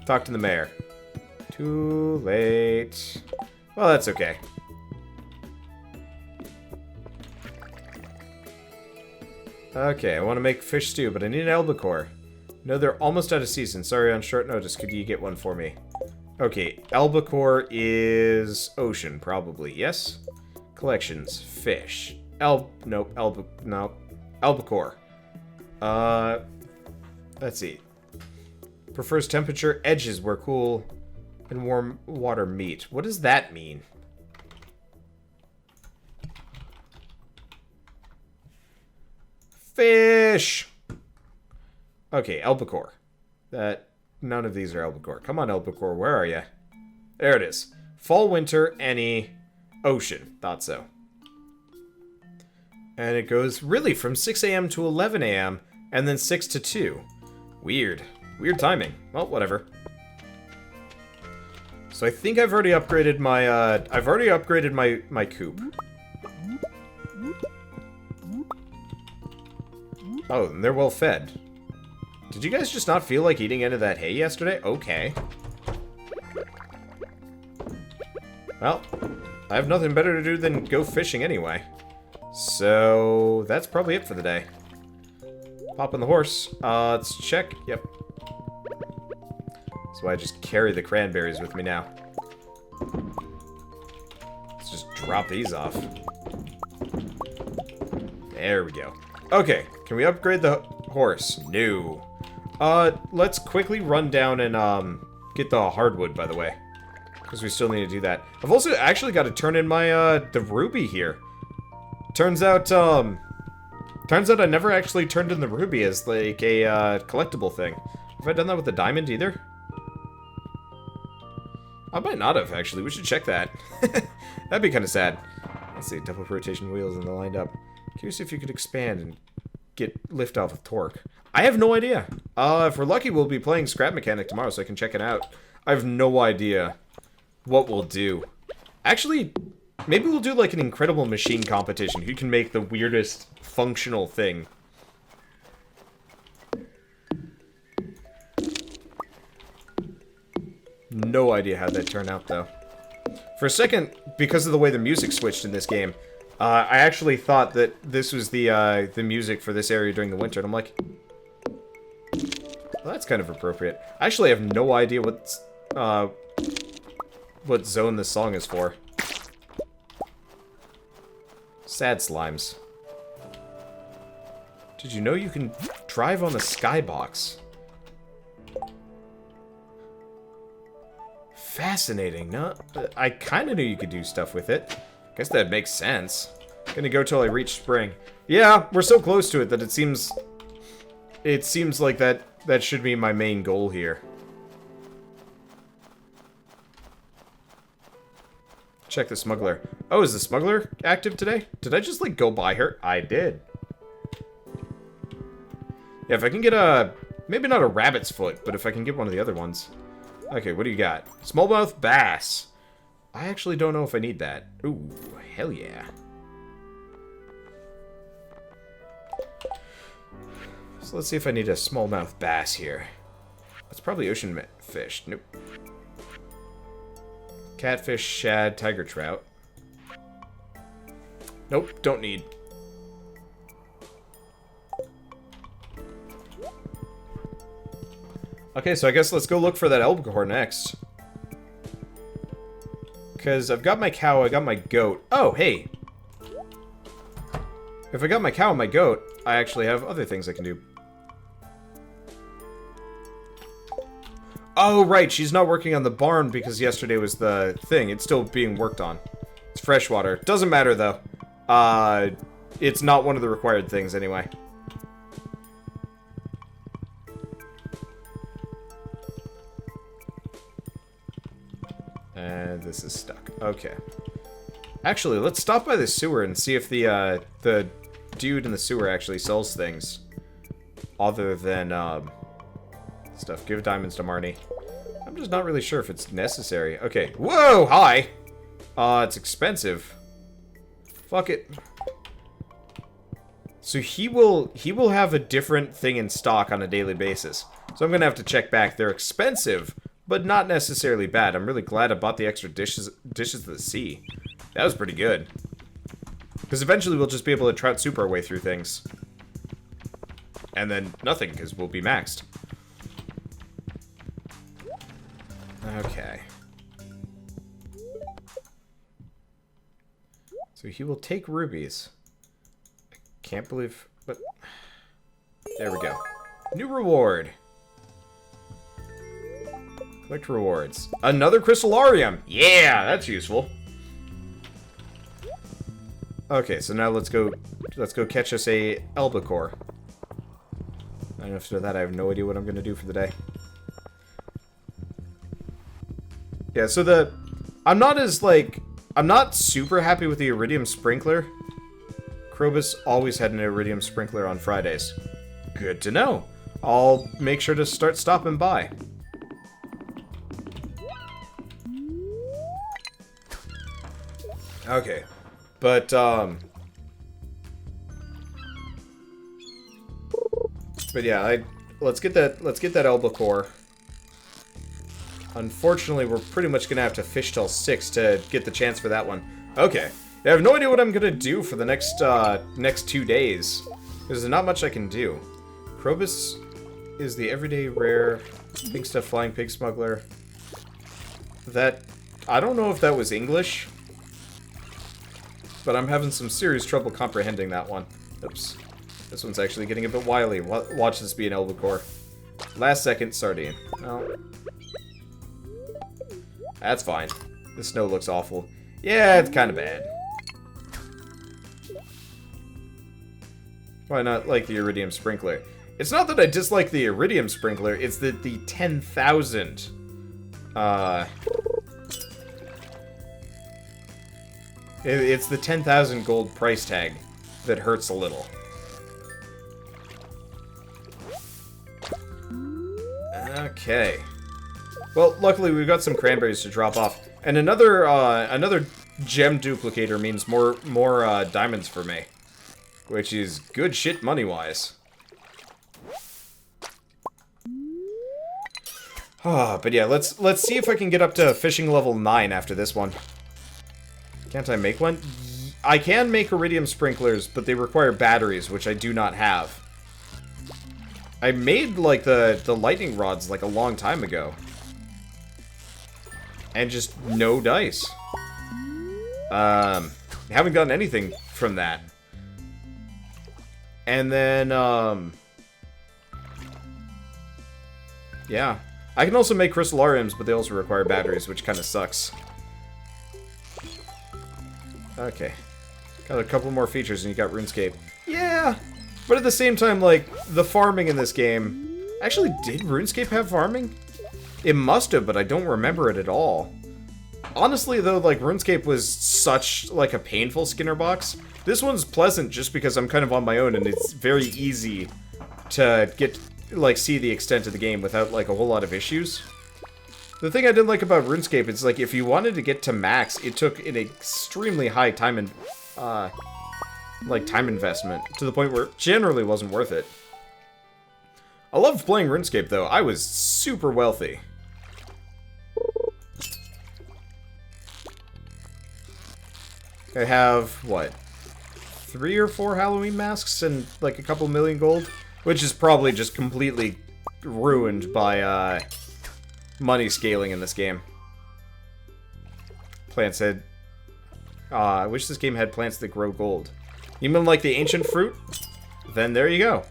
talk to the mayor. Too late. Well, that's okay. Okay, I want to make fish stew, but I need an albacore. No, they're almost out of season. Sorry, on short notice. Could you get one for me? Okay, albacore is ocean, probably. Yes? Collections. Fish. Nope. Albacore. Let's see. Prefers temperature. Edges where cool and warm water meet. What does that mean? Fish! Okay, albacore. None of these are albacore. Come on, albacore. Where are you? There it is. Fall, winter, any, ocean. Thought so. And it goes really from 6 a.m. to 11 a.m. and then 6 to 2. Weird. Weird timing. Well, whatever. So I think I've already upgraded my, my coop. Oh, and they're well fed. Did you guys just not feel like eating any of that hay yesterday? Okay. Well, I have nothing better to do than go fishing anyway. So, that's probably it for the day. Pop on the horse. Let's check. Yep. That's why I just carry the cranberries with me now. Let's just drop these off. There we go. Okay, can we upgrade the horse? No. Let's quickly run down and, get the hardwood, by the way. Because we still need to do that. I've also actually got to turn in my, the ruby here. Turns out I never actually turned in the ruby as, like, a, collectible thing. Have I done that with the diamond either? I might not have, actually. We should check that. That'd be kind of sad. Let's see, double rotation wheels and they're lined up. Curious if you could expand and get lift off with torque. I have no idea. If we're lucky, we'll be playing Scrap Mechanic tomorrow, so I can check it out. I have no idea what we'll do. Actually, maybe we'll do like an incredible machine competition. Who can make the weirdest functional thing? No idea how that turned out, though. For a second, because of the way the music switched in this game, I actually thought that this was the music for this area during the winter, and I'm like, well, that's kind of appropriate. I actually have no idea what zone this song is for. Sad slimes. Did you know you can drive on the skybox? Fascinating. No, I kind of knew you could do stuff with it. Guess that makes sense. Gonna go till I reach spring. Yeah, we're so close to it that it seems like that should be my main goal here. Check the smuggler. Oh, is the smuggler active today? Did I just, like, go by her? I did. Yeah, if I can get a... maybe not a rabbit's foot, but if I can get one of the other ones. Okay, what do you got? Smallmouth bass. I actually don't know if I need that. Ooh, hell yeah. So let's see if I need a smallmouth bass here. That's probably ocean fish. Nope. Catfish, shad, tiger trout. Nope, don't need. Okay, so I guess let's go look for that albacore next. Because I've got my cow, I got my goat. Oh, hey! If I got my cow and my goat, I actually have other things I can do. Oh, right, she's not working on the barn because yesterday was the thing. It's still being worked on. It's freshwater. Doesn't matter, though. It's not one of the required things, anyway. And this is stuck. Okay. Actually, let's stop by the sewer and see if the dude in the sewer actually sells things. Other than, stuff. Give diamonds to Marnie. I'm just not really sure if it's necessary. Okay. Whoa! Hi! It's expensive. Fuck it. So he will have a different thing in stock on a daily basis. So I'm gonna have to check back. They're expensive, but not necessarily bad. I'm really glad I bought the extra dishes of the sea. That was pretty good. Because eventually we'll just be able to trout soup our way through things. And then nothing, because we'll be maxed. Okay. So he will take rubies. I can't believe... But there we go. New reward. Collect rewards. Another crystallarium! Yeah, that's useful. Okay, so now let's go catch us a albacore. And after that, I have no idea what I'm going to do for the day. Yeah, so I'm not super happy with the iridium sprinkler. Krobus always had an iridium sprinkler on Fridays. Good to know. I'll make sure to start stopping by. Okay. But yeah, let's get that albacore. Unfortunately, we're pretty much gonna have to fish till 6 to get the chance for that one. Okay. I have no idea what I'm gonna do for the next 2 days. There's not much I can do. Krobus is the everyday rare pink stuff flying pig smuggler. That I don't know if that was English, but I'm having some serious trouble comprehending that one. Oops. This one's actually getting a bit wily. Watch this be an albacore. Last second sardine. No. That's fine. The snow looks awful. Yeah, it's kind of bad. Why not like the iridium sprinkler? It's not that I dislike the iridium sprinkler, it's that the 10,000 it's the 10,000 gold price tag that hurts a little. Okay. Well, luckily we've got some cranberries to drop off, and another gem duplicator means more diamonds for me, which is good shit money-wise. But yeah, let's see if I can get up to fishing level 9 after this one. Can't I make one? I can make iridium sprinklers, but they require batteries, which I do not have. I made, like, the lightning rods, like, a long time ago. And just no dice. Haven't gotten anything from that. And then, yeah. I can also make crystallariums, but they also require batteries, which kind of sucks. Okay. Got a couple more features and you got RuneScape. Yeah! But at the same time, like, the farming in this game... Actually, did RuneScape have farming? It must have, but I don't remember it at all. Honestly, though, like, RuneScape was such, like, a painful Skinner box. This one's pleasant just because I'm kind of on my own and it's very easy to get, like, see the extent of the game without, like, a whole lot of issues. The thing I didn't like about RuneScape is, like, if you wanted to get to max, it took an extremely high time and, time investment, to the point where it generally wasn't worth it. I loved playing RuneScape, though. I was super wealthy. I have, what, 3 or 4 Halloween masks and, like, a couple million gold? Which is probably just completely ruined by, money scaling in this game. Plants had... I wish this game had plants that grow gold. You mean like the ancient fruit? Then there you go.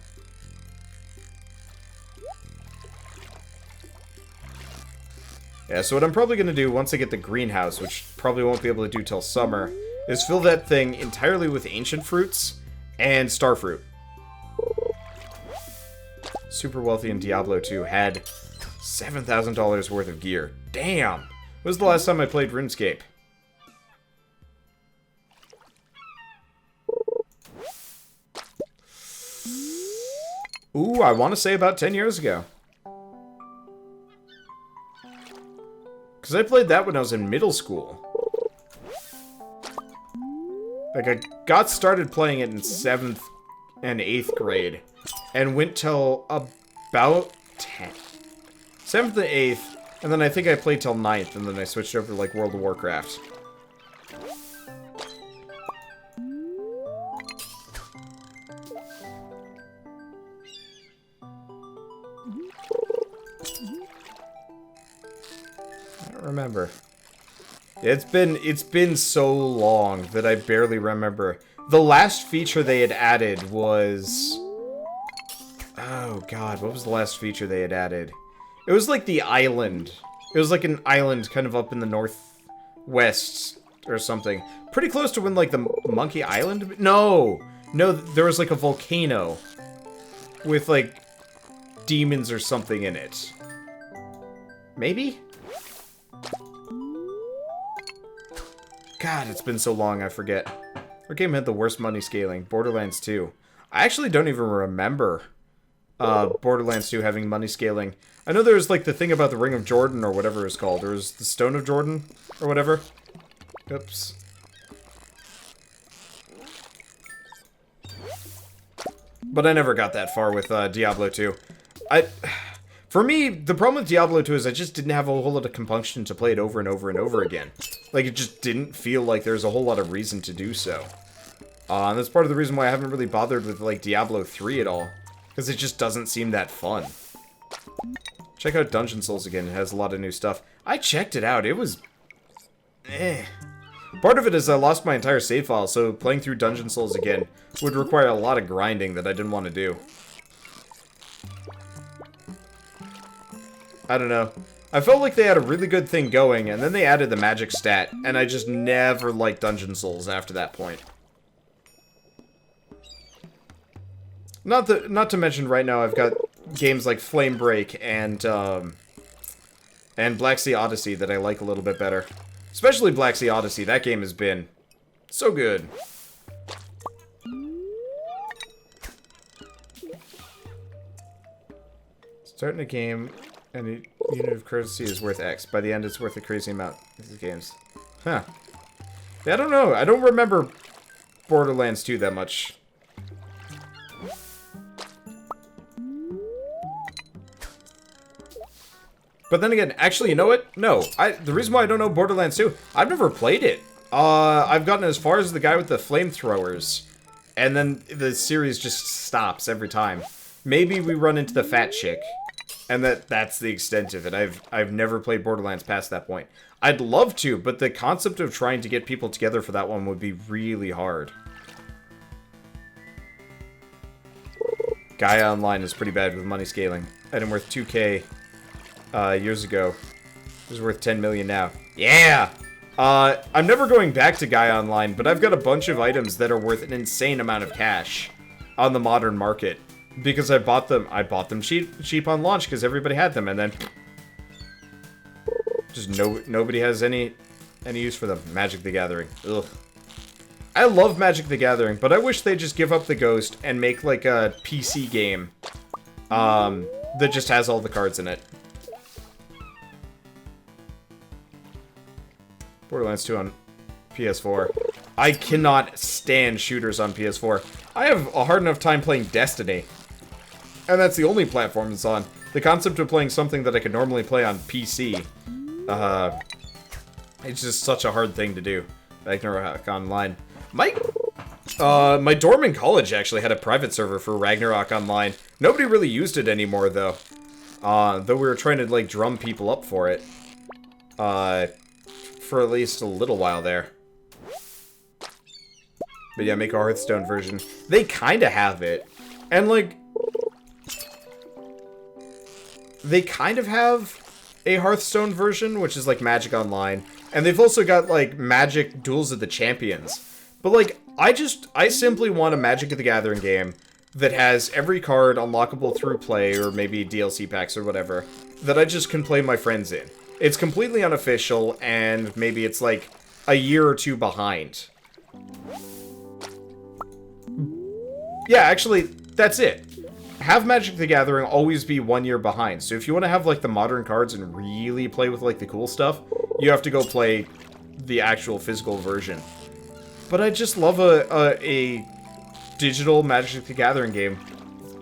Yeah, so what I'm probably going to do once I get the greenhouse, which probably won't be able to do till summer, is fill that thing entirely with ancient fruits and starfruit. Super wealthy in Diablo 2 had $7,000 worth of gear. Damn! When was the last time I played RuneScape? Ooh, I want to say about 10 years ago. Because I played that when I was in middle school. Like, I got started playing it in 7th and 8th grade. And went till about 10th. 7th and 8th, And then I think I played till 9th, and then I switched over to, like, World of Warcraft. I don't remember. It's been so long that I barely remember. The last feature they had added was... Oh, God, what was the last feature they had added? It was like the island. It was like an island kind of up in the northwest or something. Pretty close to when, like, the Monkey Island... No! No, there was, like, a volcano with, like, demons or something in it. Maybe? God, it's been so long, I forget. What game had the worst money scaling? Borderlands 2. I actually don't even remember Borderlands 2 having money scaling. I know there was, like, the thing about the Ring of Jordan, or whatever it's called. There was the Stone of Jordan, or whatever. Oops. But I never got that far with Diablo 2. For me, the problem with Diablo 2 is I just didn't have a whole lot of compunction to play it over and over and over again. Like, it just didn't feel like there's a whole lot of reason to do so. And that's part of the reason why I haven't really bothered with, like, Diablo 3 at all. Because it just doesn't seem that fun. Check out Dungeon Souls again. It has a lot of new stuff. I checked it out. It was... Part of it is I lost my entire save file, so playing through Dungeon Souls again would require a lot of grinding that I didn't want to do. I don't know. I felt like they had a really good thing going, and then they added the magic stat, and I just never liked Dungeon Souls after that point. Not to mention right now I've got games like Flame Break and Black Sea Odyssey that I like a little bit better. Especially Black Sea Odyssey. That game has been so good. Starting a game and a unit of courtesy is worth X. By the end it's worth a crazy amount. These games. Huh. Yeah, I don't know. I don't remember Borderlands 2 that much. But then again, actually, you know what? No. The reason why I don't know Borderlands 2, I've never played it. I've gotten as far as the guy with the flamethrowers. And then the series just stops every time. Maybe we run into the fat chick. And that's the extent of it. I've never played Borderlands past that point. I'd love to, but the concept of trying to get people together for that one would be really hard. Gaia Online is pretty bad with money scaling. Item worth 2k years ago. It was worth 10 million now. Yeah! I'm never going back to Gaia Online, but I've got a bunch of items that are worth an insane amount of cash on the modern market. Because I bought them cheap on launch because everybody had them, and then just nobody has any use for them. Magic the Gathering. Ugh. I love Magic the Gathering, but I wish they'd just give up the ghost and make like a PC game that just has all the cards in it. Borderlands 2 on PS4. I cannot stand shooters on PS4. I have a hard enough time playing Destiny. And that's the only platform it's on. The concept of playing something that I could normally play on PC, it's just such a hard thing to do. Ragnarok Online. My dorm in college actually had a private server for Ragnarok Online. Nobody really used it anymore, though. Though we were trying to, like, drum people up for it. For at least a little while there. But yeah, make a Hearthstone version. They kinda have it. And, like... They kind of have a Hearthstone version, which is like Magic Online. And they've also got like Magic Duels of the Champions. But like, I simply want a Magic of the Gathering game that has every card unlockable through play, or maybe DLC packs or whatever, that I just can play my friends in. It's completely unofficial, and maybe it's like a year or two behind. Yeah, actually, that's it. Have Magic the Gathering always be 1 year behind. So if you want to have, like, the modern cards and really play with, like, the cool stuff, you have to go play the actual physical version. But I just love a digital Magic the Gathering game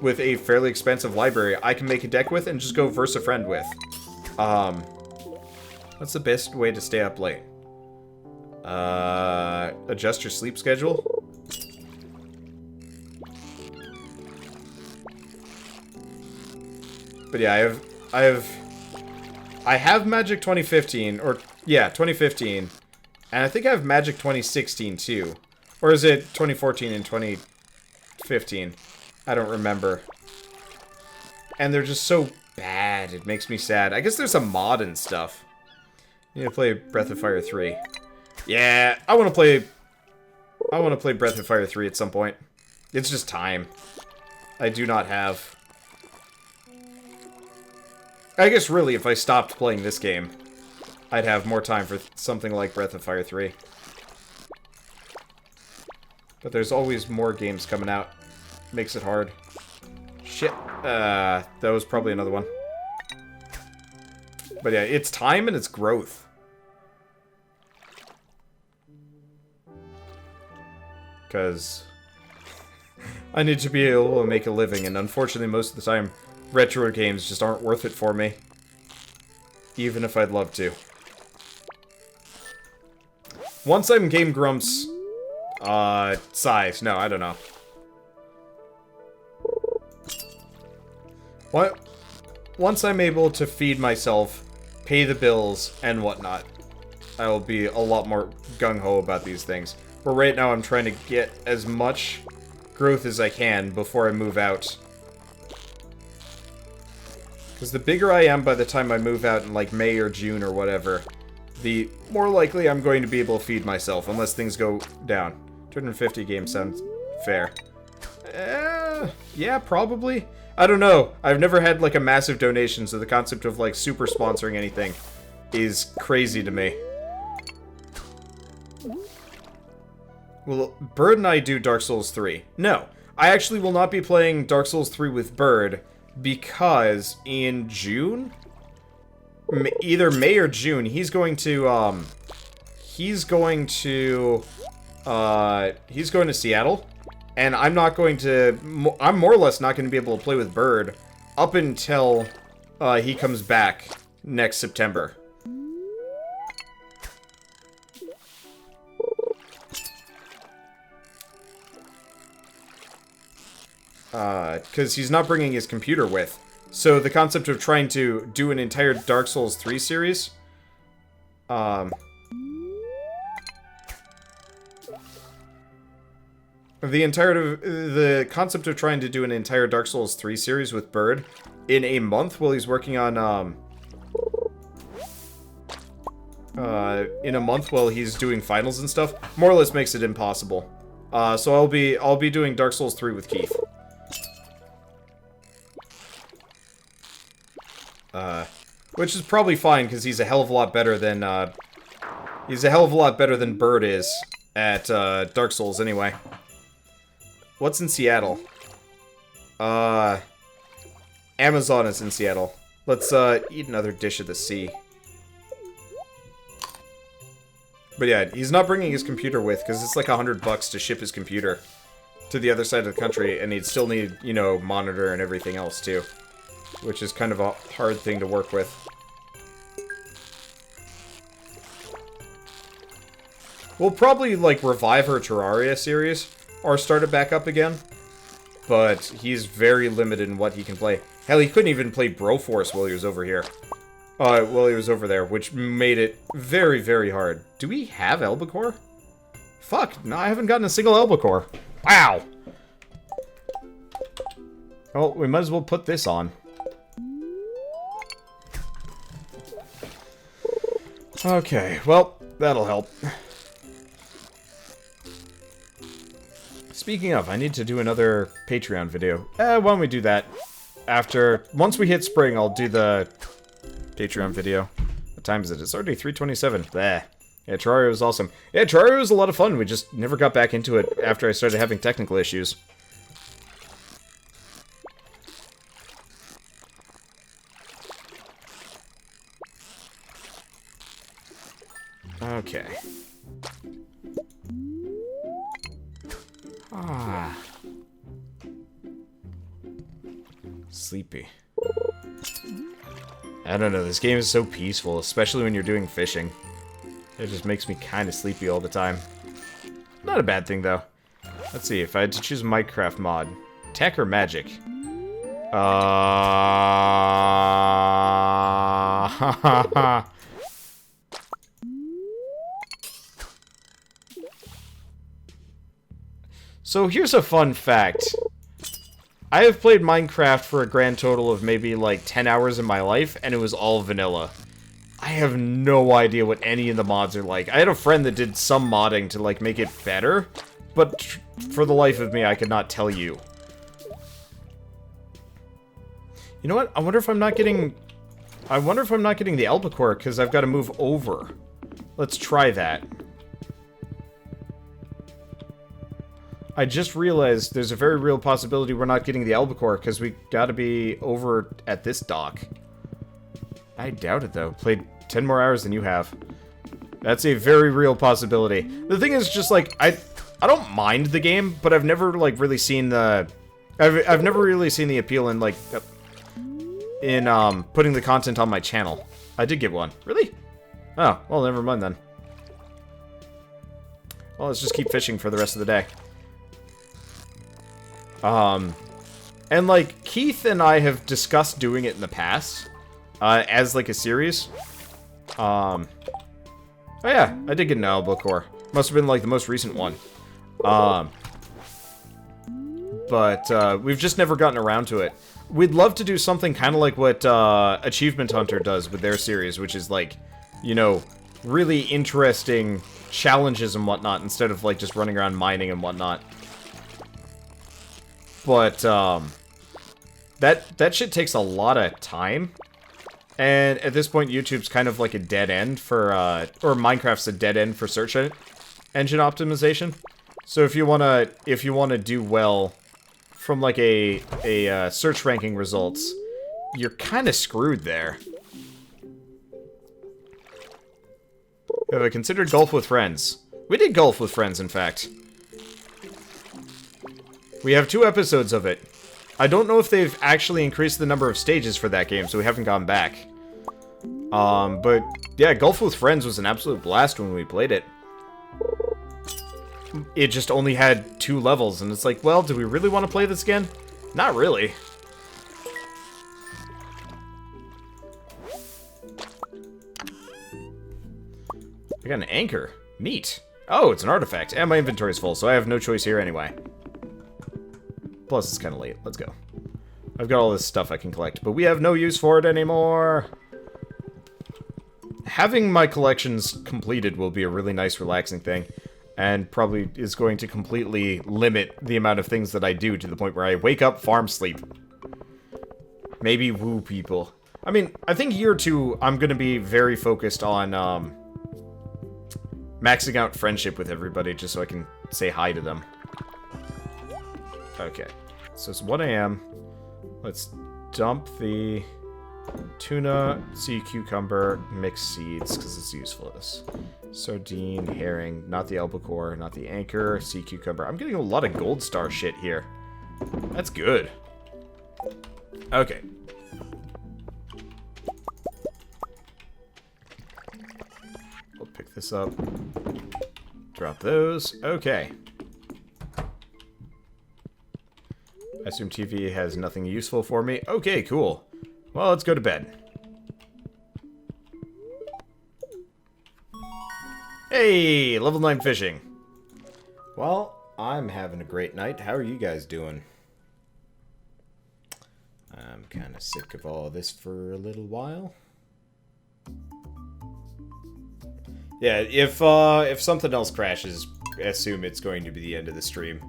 with a fairly expensive library I can make a deck with and just go verse a friend with. What's the best way to stay up late? Adjust your sleep schedule? But yeah, I have Magic 2015, or, yeah, 2015. And I think I have Magic 2016, too. Or is it 2014 and 2015? I don't remember. And they're just so bad, it makes me sad. I guess there's a mod and stuff. You need to play Breath of Fire 3. Yeah, I want to play Breath of Fire 3 at some point. It's just time. I do not have... I guess really, if I stopped playing this game, I'd have more time for something like Breath of Fire 3. But there's always more games coming out. Makes it hard. Shit. That was probably another one. But yeah, it's time and it's growth. Because I need to be able to make a living, and unfortunately most of the time, retro games just aren't worth it for me. Even if I'd love to. Once I'm Game Grumps, size. No, I don't know. What? Once I'm able to feed myself, pay the bills, and whatnot, I will be a lot more gung-ho about these things. But right now I'm trying to get as much growth as I can before I move out. Because the bigger I am by the time I move out in like May or June or whatever, the more likely I'm going to be able to feed myself, unless things go down. 250 games sounds fair. Yeah, probably. I don't know. I've never had like a massive donation, so the concept of like super sponsoring anything is crazy to me. Will Bird and I do Dark Souls 3? No. I actually will not be playing Dark Souls 3 with Bird, because in June? Either May or June, he's going to Seattle, and I'm not going to, I'm more or less not going to be able to play with Bird up until, he comes back next September. Because he's not bringing his computer with. So the concept of trying to do an entire Dark Souls 3 series, the concept of trying to do an entire Dark Souls 3 series with Bird in a month while he's working on, in a month while he's doing finals and stuff, more or less makes it impossible. So I'll be doing Dark Souls 3 with Keith. Which is probably fine, because he's a hell of a lot better than, Bird is at, Dark Souls anyway. What's in Seattle? Amazon is in Seattle. Let's, eat another dish of the sea. But yeah, he's not bringing his computer with, because it's like $100 to ship his computer to the other side of the country, and he'd still need, you know, monitor and everything else, too. Which is kind of a hard thing to work with. We'll probably, like, revive her Terraria series, or start it back up again. But he's very limited in what he can play. Hell, he couldn't even play Broforce while he was over here. While he was over there, which made it very, very hard. Do we have Albacore? Fuck, no, I haven't gotten a single Albacore. Wow! Well, we might as well put this on. Okay, well, that'll help. Speaking of, I need to do another Patreon video. Why don't we do that once we hit spring, I'll do the Patreon video. What time is it? It's already 3:27. Bleh. Yeah, Terraria was awesome. Yeah, Terraria was a lot of fun. We just never got back into it after I started having technical issues. Okay. Ah. Sleepy. I don't know, this game is so peaceful, especially when you're doing fishing. It just makes me kind of sleepy all the time. Not a bad thing, though. Let's see, if I had to choose Minecraft mod. Tech or magic? So here's a fun fact. I have played Minecraft for a grand total of maybe like 10 hours in my life, and it was all vanilla. I have no idea what any of the mods are like. I had a friend that did some modding to like make it better, but for the life of me, I could not tell you. You know what? I wonder if I'm not getting the albacore because I've got to move over. Let's try that. I just realized there's a very real possibility we're not getting the albacore because we got to be over at this dock. I doubt it, though. Played 10 more hours than you have. That's a very real possibility. The thing is just, like, I don't mind the game, but I've never, like, really seen the... I've never really seen the appeal in, like, putting the content on my channel. I did get one. Really? Oh, well, never mind then. Well, let's just keep fishing for the rest of the day. And, like, Keith and I have discussed doing it in the past, as, like, a series. Oh, yeah, I did get an albacore. Must have been, like, the most recent one. But we've just never gotten around to it. We'd love to do something kind of like what, Achievement Hunter does with their series, which is, like, you know, really interesting challenges and whatnot, instead of, like, just running around mining and whatnot. But, that shit takes a lot of time. And at this point, YouTube's kind of like a dead end for, or Minecraft's a dead end for search engine optimization. So if you wanna do well from like a search ranking results, you're kind of screwed there. Have I considered golf with friends? We did golf with friends, in fact. We have 2 episodes of it. I don't know if they've actually increased the number of stages for that game, so we haven't gone back. But yeah, Golf with Friends was an absolute blast when we played it. It just only had 2 levels, and it's like, well, do we really want to play this again? Not really. I got an anchor. Neat. Oh, it's an artifact, and my inventory's full, so I have no choice here anyway. Plus, it's kind of late. Let's go. I've got all this stuff I can collect, but we have no use for it anymore. Having my collections completed will be a really nice, relaxing thing, and probably is going to completely limit the amount of things that I do to the point where I wake up, farm, sleep. Maybe woo people. I mean, I think year 2, I'm going to be very focused on maxing out friendship with everybody just so I can say hi to them. Okay, so it's 1 AM. Let's dump the tuna, sea cucumber, mixed seeds, because it's useless. Sardine, herring, not the albacore, not the anchor, sea cucumber. I'm getting a lot of gold star shit here. That's good. Okay. We'll pick this up. Drop those. Okay. I assume TV has nothing useful for me. Okay, cool. Well, let's go to bed. Hey, level 9 fishing. Well, I'm having a great night. How are you guys doing? I'm kind of sick of all this for a little while. Yeah, if something else crashes, assume it's going to be the end of the stream.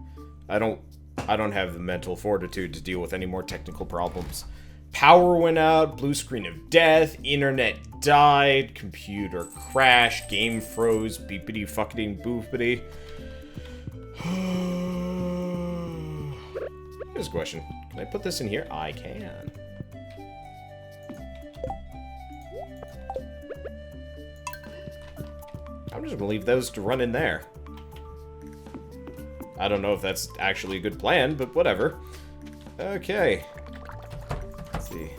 I don't have the mental fortitude to deal with any more technical problems. Power went out, blue screen of death, internet died, computer crashed, game froze, beepity fucking boopity. Here's a question. Can I put this in here? I can. I'm just gonna leave those to run in there. I don't know if that's actually a good plan, but whatever. Okay. Let's see.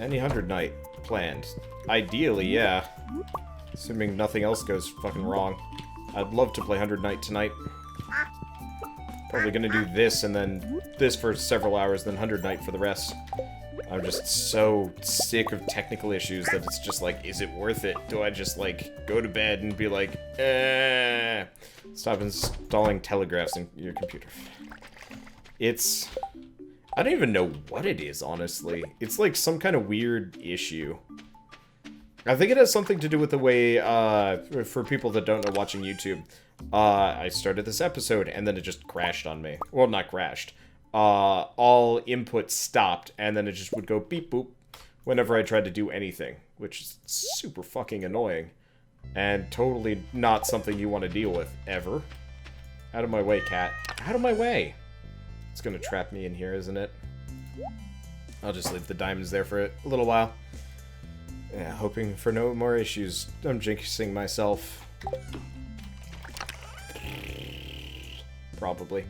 Any 100 night planned? Ideally, yeah. Assuming nothing else goes fucking wrong. I'd love to play 100 night tonight. Probably gonna do this and then this for several hours, then 100 night for the rest. I'm just so sick of technical issues that it's just like, is it worth it? Do I just, like, go to bed and be like, stop installing telegraphs in your computer. It's... I don't even know what it is, honestly. It's like some kind of weird issue. I think it has something to do with the way, for people that don't know watching YouTube, I started this episode and then it just crashed on me. Well, not crashed. All input stopped, and then it just would go beep boop whenever I tried to do anything, which is super fucking annoying, and totally not something you want to deal with, ever. Out of my way, cat. Out of my way! It's gonna trap me in here, isn't it? I'll just leave the diamonds there for a little while. Yeah, hoping for no more issues. I'm jinxing myself. Probably.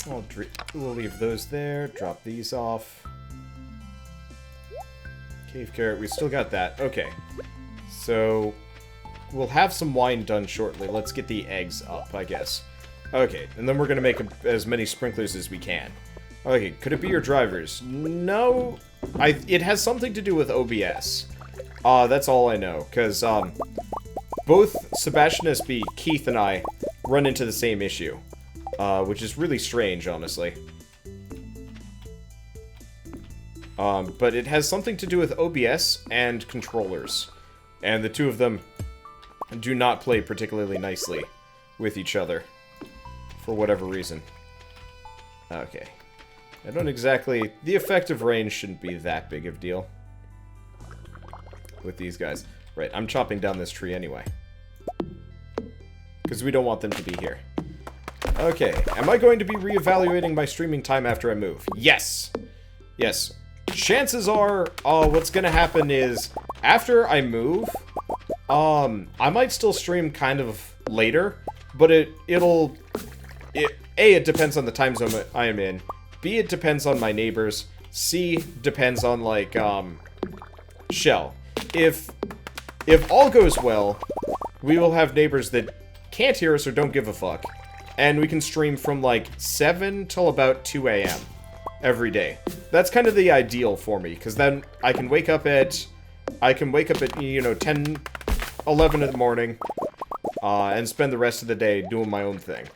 We'll leave those there, drop these off. Cave carrot, we still got that. Okay. So, we'll have some wine done shortly. Let's get the eggs up, I guess. Okay, and then we're gonna make as many sprinklers as we can. Okay, could it be your drivers? No, it has something to do with OBS. That's all I know, because, both Sebastian SB, Keith, and I run into the same issue. Which is really strange, honestly. But it has something to do with OBS and controllers. And the two of them do not play particularly nicely with each other. For whatever reason. Okay. I don't exactly... The effective range shouldn't be that big of a deal. With these guys. Right, I'm chopping down this tree anyway. Because we don't want them to be here. Okay, am I going to be reevaluating my streaming time after I move? Yes! Yes. Chances are, what's gonna happen is, after I move, I might still stream kind of later, but it depends on the time zone I am in. B, it depends on my neighbors. C, depends on, like, Shell. If all goes well, we will have neighbors that can't hear us or don't give a fuck. And we can stream from, like, 7 till about 2 a.m. every day. That's kind of the ideal for me, because then I can wake up at, you know, 10, 11 in the morning, and spend the rest of the day doing my own thing.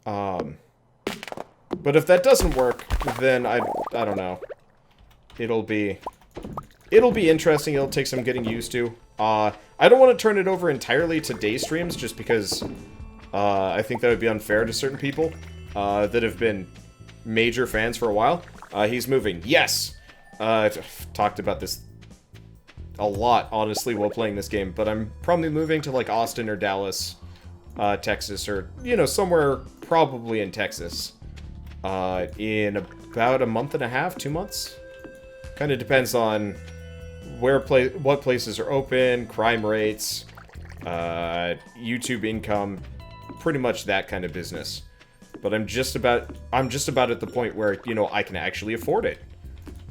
But if that doesn't work, then I don't know. It'll be interesting. It'll take some getting used to. I don't want to turn it over entirely to day streams, just because I think that would be unfair to certain people that have been major fans for a while. He's moving. Yes! I've talked about this a lot, honestly, while playing this game, but I'm probably moving to, like, Austin or Dallas, Texas, or, you know, somewhere probably in Texas in about a month and a half, 2 months. Kind of depends on what places are open, crime rates, YouTube income, pretty much that kind of business. But I'm just about at the point where, you know, I can actually afford it.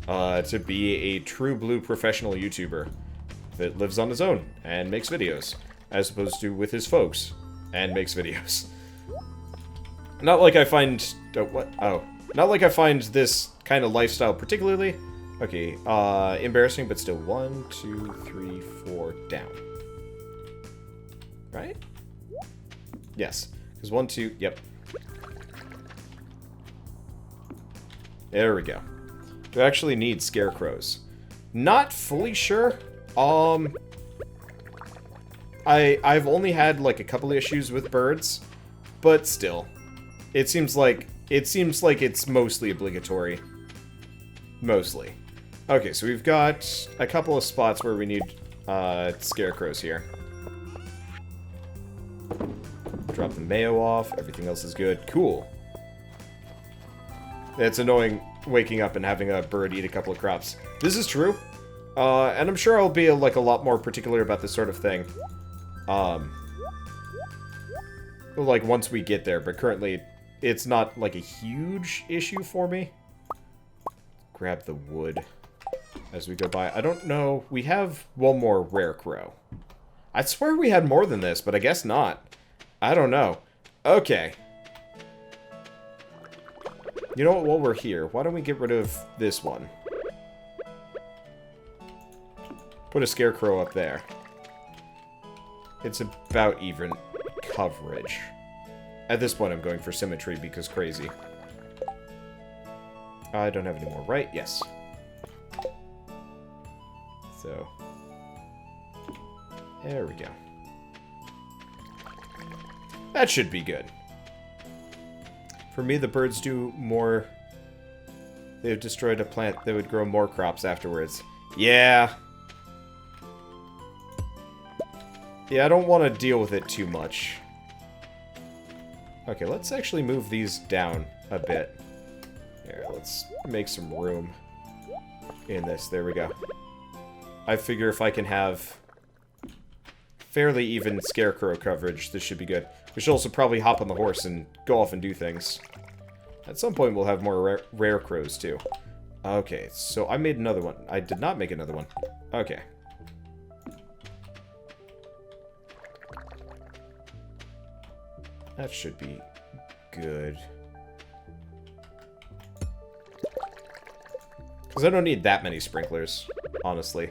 To be a true blue professional YouTuber that lives on his own and makes videos, as opposed to with his folks and makes videos. Not like I find not like I find this kind of lifestyle particularly. Okay, embarrassing, but still 1, 2, 3, 4 down. Right? Yes, because 1, 2, yep. There we go. Do I actually need scarecrows? Not fully sure. I've only had like a couple issues with birds, but still, it seems like it's mostly obligatory. Mostly. Okay, so we've got a couple of spots where we need scarecrows here. Drop the mayo off. Everything else is good. Cool. It's annoying waking up and having a bird eat a couple of crops. This is true. And I'm sure I'll be like a lot more particular about this sort of thing. Like once we get there, but currently it's not like a huge issue for me. grab the wood as we go by. I don't know. We have one more rare crow. I swear we had more than this, but I guess not. I don't know. Okay. You know what? While we're here, why don't we get rid of this one? Put a scarecrow up there. It's about even coverage. At this point, I'm going for symmetry because crazy. I don't have any more, right? Yes. So. There we go. That should be good. For me, the birds do more... They've destroyed a plant that would grow more crops afterwards. Yeah. Yeah, I don't want to deal with it too much. Okay, let's actually move these down a bit. Here, let's make some room in this. There we go. I figure if I can have fairly even scarecrow coverage, this should be good. We should also probably hop on the horse and go off and do things. At some point, we'll have more rare crows, too. Okay, so I made another one. I did not make another one. Okay. That should be good. Because I don't need that many sprinklers, honestly.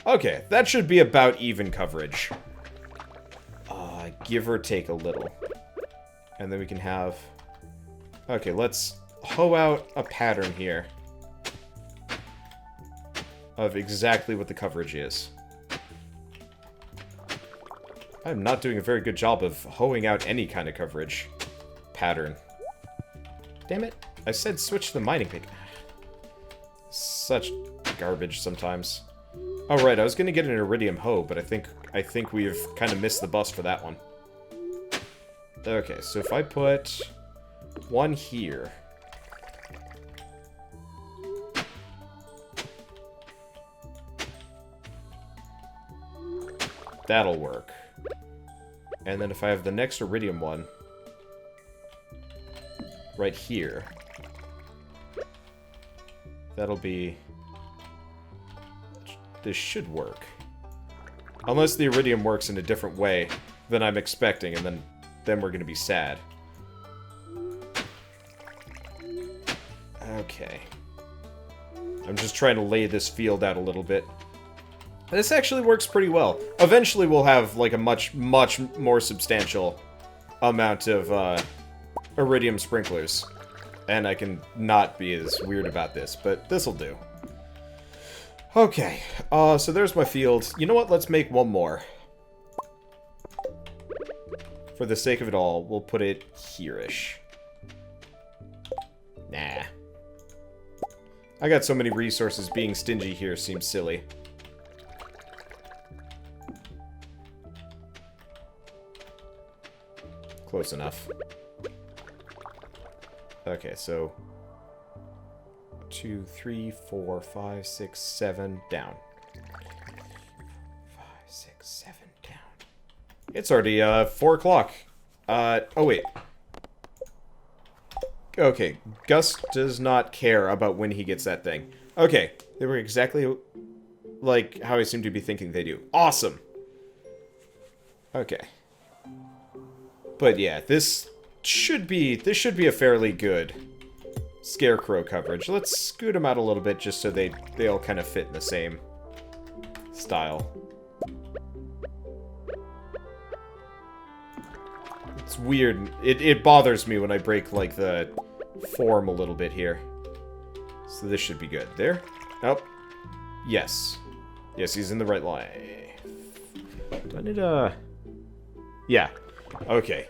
Okay, that should be about even coverage. Give or take a little. And then we can have... Okay, let's hoe out a pattern here of exactly what the coverage is. I'm not doing a very good job of hoeing out any kind of coverage pattern. Damn it. I said switch to the mining pick. Such garbage sometimes. Oh, right. I was going to get an iridium hoe, but I think we've kind of missed the bus for that one. Okay, so if I put one here. That'll work. And then if I have the next iridium one right here, that'll be... This should work. Unless the iridium works in a different way than I'm expecting, and then we're going to be sad. Okay. I'm just trying to lay this field out a little bit. This actually works pretty well. Eventually we'll have, like, a much more substantial amount of, iridium sprinklers. And I can not be as weird about this, but this'll do. Okay, so there's my field. You know what? Let's make one more. For the sake of it all, we'll put it here-ish. Nah. I got so many resources, being stingy here seems silly. Close enough. Okay, so 2, 3, 4, 5, 6, 7, down. 5, 6, 7, down. It's already 4 o'clock. Oh wait. Okay, Gus does not care about when he gets that thing. Okay, they were exactly like how I seem to be thinking they do. Awesome. Okay. But yeah, this should be a fairly good scarecrow coverage. Let's scoot them out a little bit just so they all kind of fit in the same style. It's weird. It bothers me when I break, like, the form a little bit here. So this should be good. There? Nope. Yes. Yes, he's in the right line. Do I need Yeah. Okay.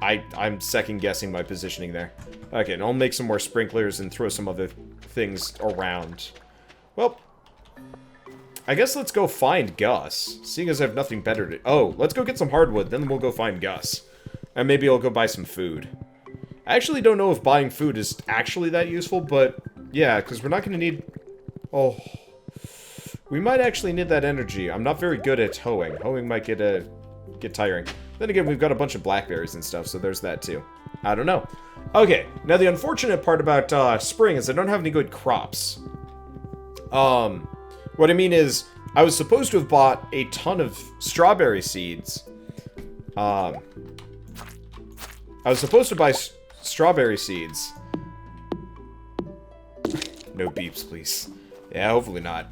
I'm second-guessing my positioning there. Okay, and I'll make some more sprinklers and throw some other things around. Well, I guess let's go find Gus, seeing as I have nothing better to... Oh, let's go get some hardwood, then we'll go find Gus. And maybe I'll go buy some food. I actually don't know if buying food is actually that useful, but yeah, because we're not going to need... Oh, we might actually need that energy. I'm not very good at hoeing. Hoeing might get tiring. Then again, we've got a bunch of blackberries and stuff, so there's that too. I don't know. Okay, now the unfortunate part about spring is I don't have any good crops. What I mean is, I was supposed to have bought a ton of strawberry seeds. I was supposed to buy strawberry seeds. No beeps, please. Yeah, hopefully not.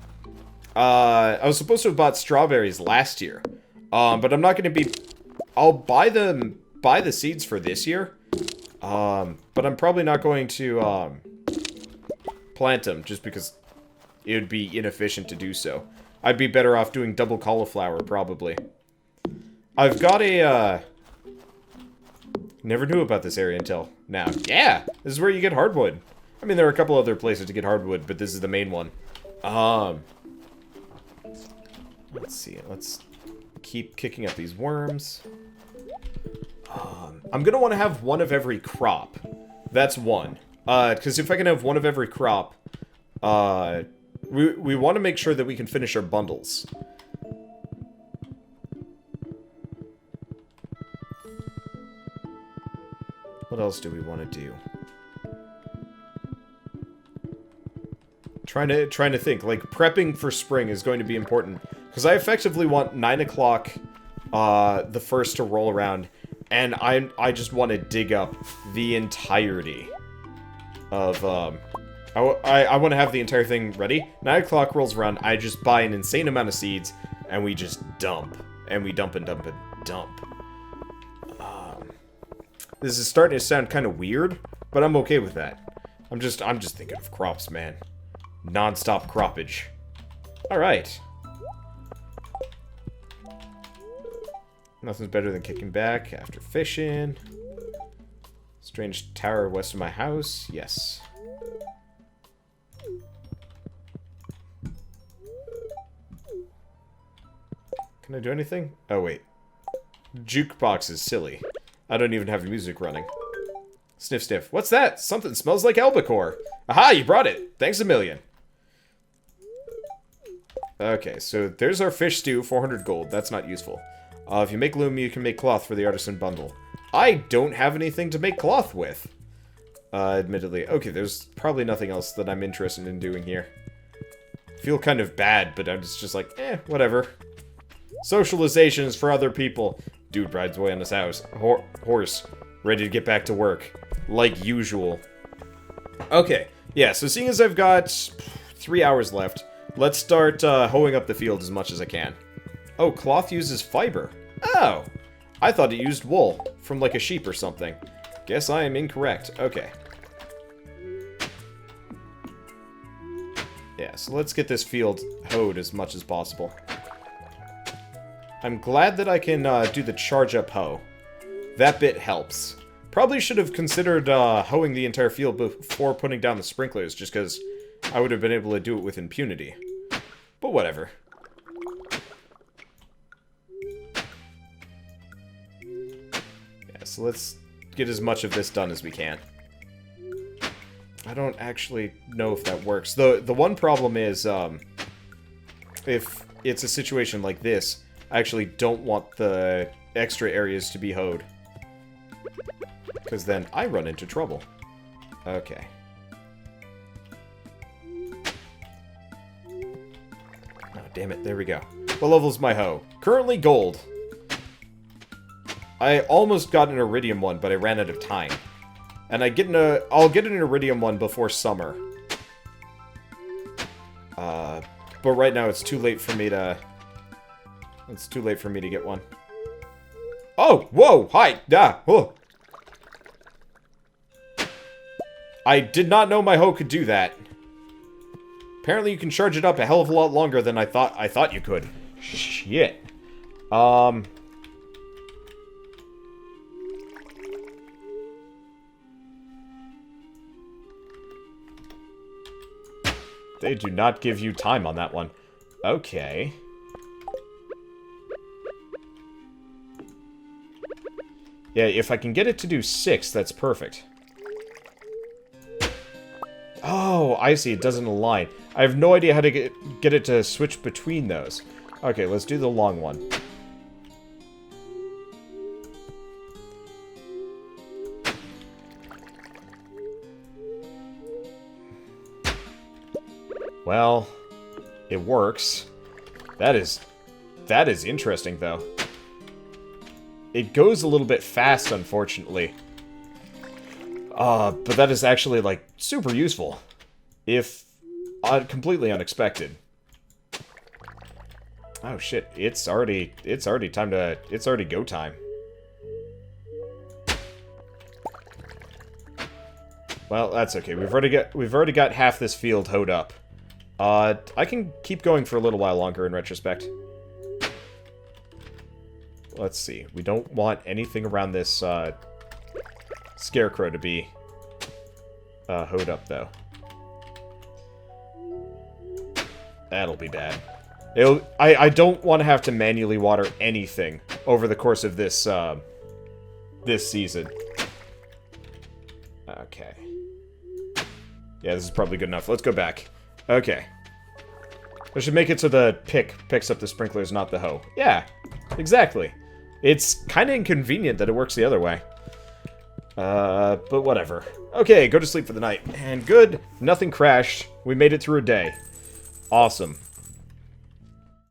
I was supposed to have bought strawberries last year. But I'm not going to be... I'll buy the seeds for this year. But I'm probably not going to, plant them, just because it would be inefficient to do so. I'd be better off doing double cauliflower, probably. I've got a, never knew about this area until now. Yeah! This is where you get hardwood. I mean, there are a couple other places to get hardwood, but this is the main one. Let's see. Let's keep kicking up these worms. I'm gonna want to have one of every crop. That's one. Because if I can have one of every crop, we want to make sure that we can finish our bundles. What else do we want to do? Trying to think. Like, prepping for spring is going to be important. Because I effectively want 9 o'clock, the first to roll around. And I just want to dig up the entirety of, I want to have the entire thing ready. 9 o'clock rolls around, I just buy an insane amount of seeds, and we just dump. And we dump and dump and dump. This is starting to sound kind of weird, but I'm okay with that. I'm just thinking of crops, man. Non-stop croppage. Alright. Nothing's better than kicking back after fishing. Strange tower west of my house. Yes. Can I do anything? Oh, wait. Jukebox is silly. I don't even have music running. Sniff, sniff. What's that? Something smells like albacore. Aha, you brought it. Thanks a million. Okay, so there's our fish stew, 400 gold. That's not useful. If you make loom, you can make cloth for the artisan bundle. I don't have anything to make cloth with. Admittedly. Okay, there's probably nothing else that I'm interested in doing here. Feel kind of bad, but I'm just like, whatever. Socializations for other people. Dude rides away on his house. Horse. Ready to get back to work. Like usual. Okay, yeah, so seeing as I've got 3 hours left, let's start hoeing up the field as much as I can. Oh, cloth uses fiber. Oh! I thought it used wool, from like a sheep or something. Guess I am incorrect. Okay. Yeah, so let's get this field hoed as much as possible. I'm glad that I can do the charge-up hoe. That bit helps. Probably should have considered hoeing the entire field before putting down the sprinklers, just because I would have been able to do it with impunity. But whatever. Yeah, so let's get as much of this done as we can. I don't actually know if that works. The one problem is, if it's a situation like this, I actually don't want the extra areas to be hoed. Because then I run into trouble. Okay. Oh, damn it. There we go. What level's my hoe? Currently gold. I almost got an iridium one, but I ran out of time. And I'll get an iridium one before summer. But right now it's too late for me to... It's too late for me to get one. Oh! Whoa! Hi! Ah! Whoa! I did not know my hoe could do that. Apparently you can charge it up a hell of a lot longer than I thought you could. Shit. They do not give you time on that one. Okay. Yeah, if I can get it to do 6, that's perfect. Oh, I see. It doesn't align. I have no idea how to get it to switch between those. Okay, let's do the long one. Well, it works. That is interesting, though. It goes a little bit fast, unfortunately. But that is actually, like, super useful. If completely unexpected. Oh shit, it's already go time. Well, that's okay. We've already got half this field hoed up. I can keep going for a little while longer in retrospect. Let's see. We don't want anything around this scarecrow to be hoed up, though. That'll be bad. I don't want to have to manually water anything over the course of this this season. Okay. Yeah, this is probably good enough. Let's go back. Okay. I should make it so the pick picks up the sprinklers, not the hoe. Yeah, exactly. It's kind of inconvenient that it works the other way. But whatever. Okay, go to sleep for the night. And good, nothing crashed. We made it through a day. Awesome.